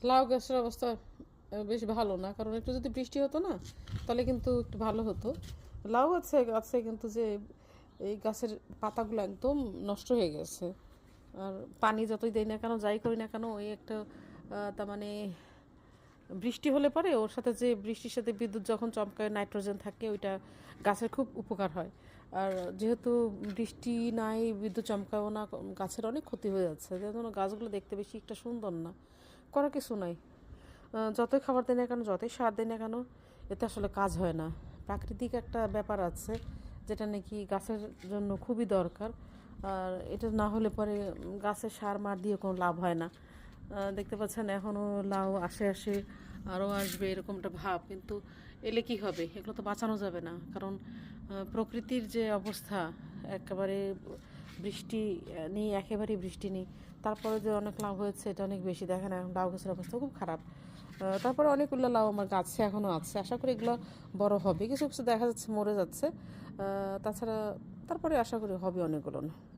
লাউ গাছের অবস্থা বেশ ভালো না, কারণ একটু যদি বৃষ্টি হতো না তাহলে কিন্তু একটু ভালো হতো। লাউ আছে গাছে, কিন্তু যে এই গাছের পাতাগুলো একদম নষ্ট হয়ে গেছে। আর পানি যতই দেই না কেন, যাই করি না কেন, ওই একটা তার মানে বৃষ্টি হলে পরে ওর সাথে যে বৃষ্টির সাথে বিদ্যুৎ যখন চমকায়, নাইট্রোজেন থাকে, ওইটা গাছের খুব উপকার হয়। আর যেহেতু বৃষ্টি নাই, বিদ্যুৎ চমকায়ও না, গাছের অনেক ক্ষতি হয়ে যাচ্ছে, যে জন্য গাছগুলো দেখতে বেশি একটা সুন্দর না। করার কিছু নাই। যতই খাবার দেয় না কেন, যতই সার দেয় না কেন, এতে আসলে কাজ হয় না। প্রাকৃতিক একটা ব্যাপার আছে যেটা নাকি গাছের জন্য খুবই দরকার। আর এটা না হলে পরে গাছের সার মার দিয়ে কোনো লাভ হয় না। দেখতে পাচ্ছেন এখনও লাউ আসে আসে, আরও আসবে, এরকম একটা ভাব। কিন্তু এলে কি হবে, এগুলো তো বাঁচানো যাবে না, কারণ প্রকৃতির যে অবস্থা, একেবারে বৃষ্টি নেই, একেবারেই বৃষ্টি নেই। তারপরে যে অনেক লাভ হয়েছে, এটা অনেক বেশি। দেখেন এখন লাউ গাছের অবস্থা খুব খারাপ। তারপরে অনেকগুলো লাউ আমার গাছে এখনও আছে, আশা করি এগুলো বড় হবে। কিছু কিছু দেখা যাচ্ছে মরে যাচ্ছে, তাছাড়া তারপরে আশা করি হবে অনেকগুলো।